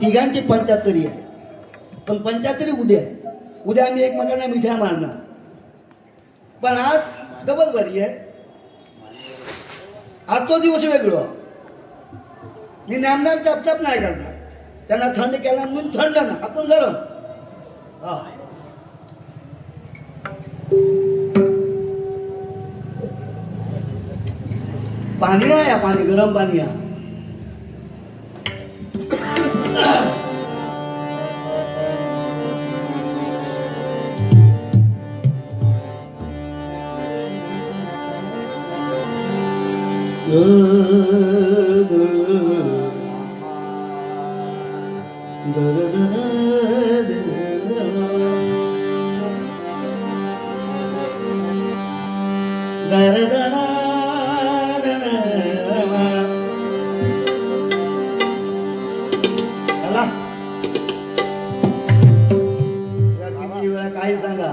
तिघांची 75 आहे. पण 75 उद्या उद्या आम्ही एकमेकांना मिठ्या मारणार. पण आज डबल बरी आहे. आजचा दिवस वेगळं. मी नामनाम चपचप नाही करणार. त्यांना थंड केला म्हणून थंड ना आपण गरम. हा पाणी आहे, पाणी गरम पाणी आहे. काही सांगा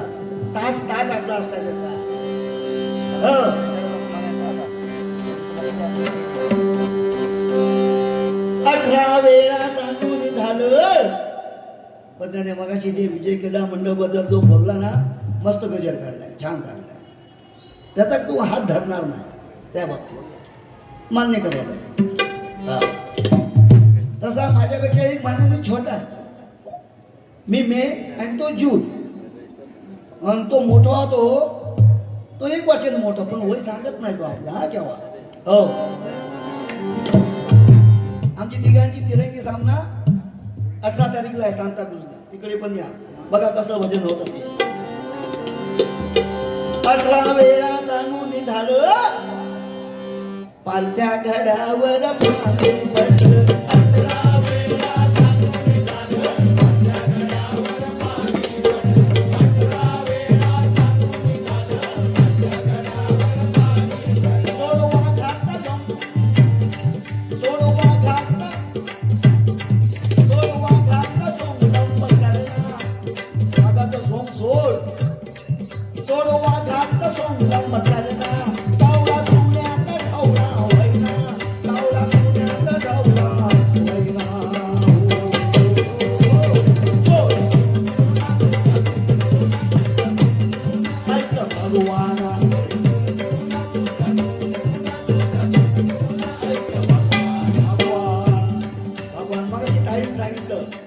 तास तास आपला असता त्याचा. 18 वेळा सांगून झालं. पण त्याने मगाशी जे विजय केला मंडळ बद्दल जो बोलला ना, मस्त गजर काढलाय, छान काढलाय. त्याचा तू हात धरणार नाही त्या बाबतीत मान्य करायला. तसा माझ्यापेक्षा एक महिन्याने छोटा आहे. मी मे आणि तो जून. आणि तो मोठा तो 1 वर्षाने मोठा. पण वय सांगत नाही तो आपला. हा केव्हा हो आमची तिघांची तिरंगी सामना 18 तारीखला आहे सांताक्रूजला. तिकडे पण या बघा कसं भजन होतं ते. 18 वेळा सांगून झालं पालत्या घडावर पाणी पडलं. 18 वेळा सांगून झालं पालत्या घडावर पाणी पडलं. 18 वेळा सांगून झालं पालत्या घडावर पाणी पडलं. सोडवा घातला सोडवा घातला सोडवा घातला सोंगम करना. आता तो सोंग सोड. सोडवा घातला सोंगम करना. कावळा सोन्यात ढवळा होईना. कावळा सोन्यात ढवळा होईना. ऐक भगवाना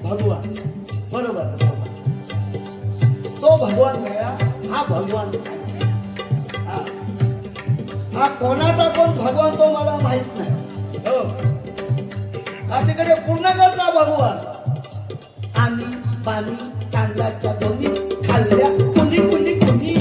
भगवान बरोबर. तो भगवान गया. हा भगवान हा कोणाचा कोण भगवान तो मला माहित नाही. हो हा तिकडे पूर्ण करता भगवान. आम्ही पाणी तांदळाच्या दोन्ही खाल्ल्या कुणी कुणी कुणी.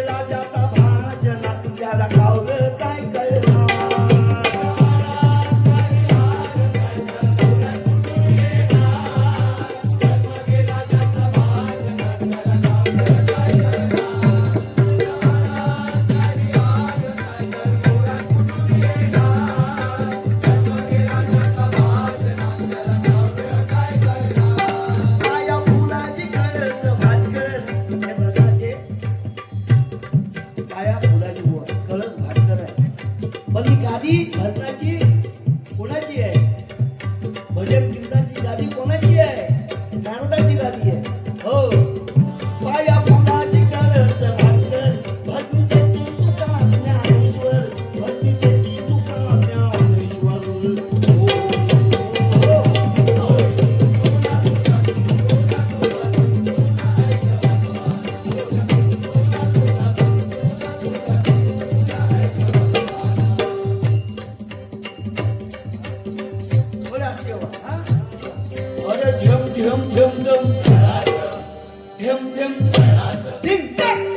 राजाचा भाजना त्याला गावलं काय कळणार गादी भजनाची कोणाची आहे भजन कीर्तनाची गादी कोणाची आहे नारदाची गादी आहे हो पाया फुलाची कळस भास्कर भजनीची तुका ज्ञानेश्वर भजनीची तुका ज्ञानेश्वर अरे झम झम झम झम झम झम टिंग टॅक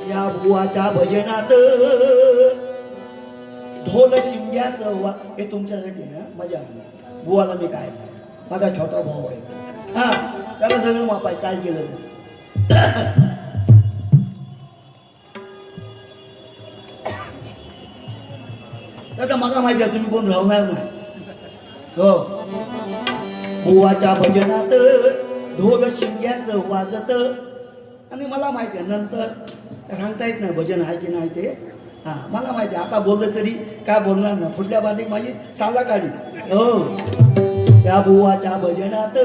या बुवाच्या भजनात ढोल शिंग्याचं वा हे तुमच्यासाठी ना मजा आली बुवाला मी काय माझा छोटा भाऊ आहे हा त्याला सगळं मापाय काय केलं तर मला माहिती आहे तुम्ही कोण राहणार नाही हो बुवाच्या भजनात ढोल शिंग्याचं वाजत आणि मला माहिती आहे नंतर सांगता येत नाही भजन आहे की नाही ते हां मला माहिती आहे आता बोललं तरी काय बोलणार ना पुढल्या बाजूक माझी साला काढी हो त्या बुवाच्या भजनात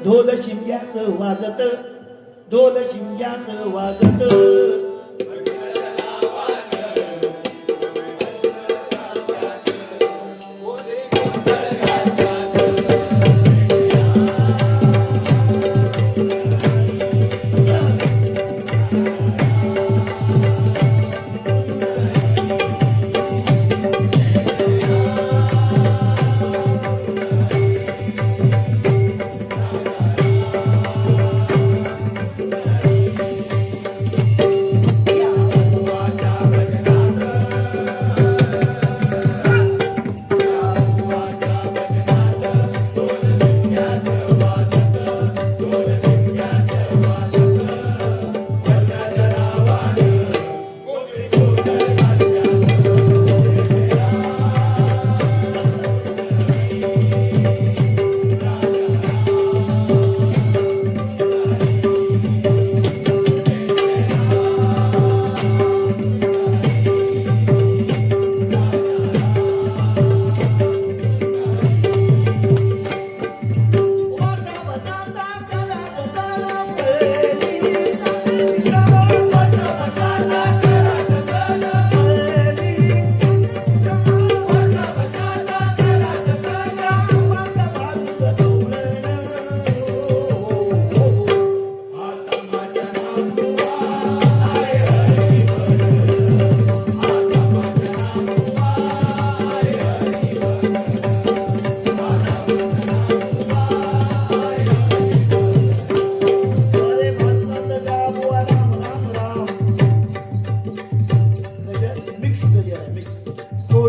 ढोल शिंग्याचं वाजत ढोल शिंग्याचं वाजत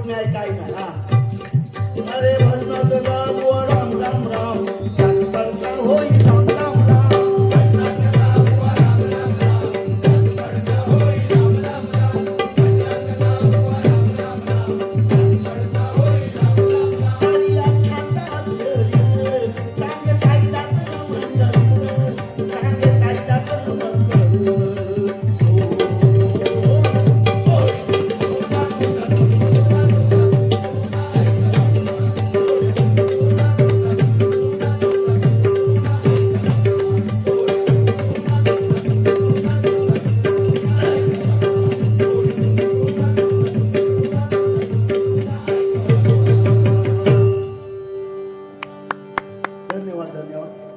नाही काय नाही हा अरे भजनाचं गाव राम राम राम सत्कर्ता होई राम राम राम धन्यवाद धन्यवाद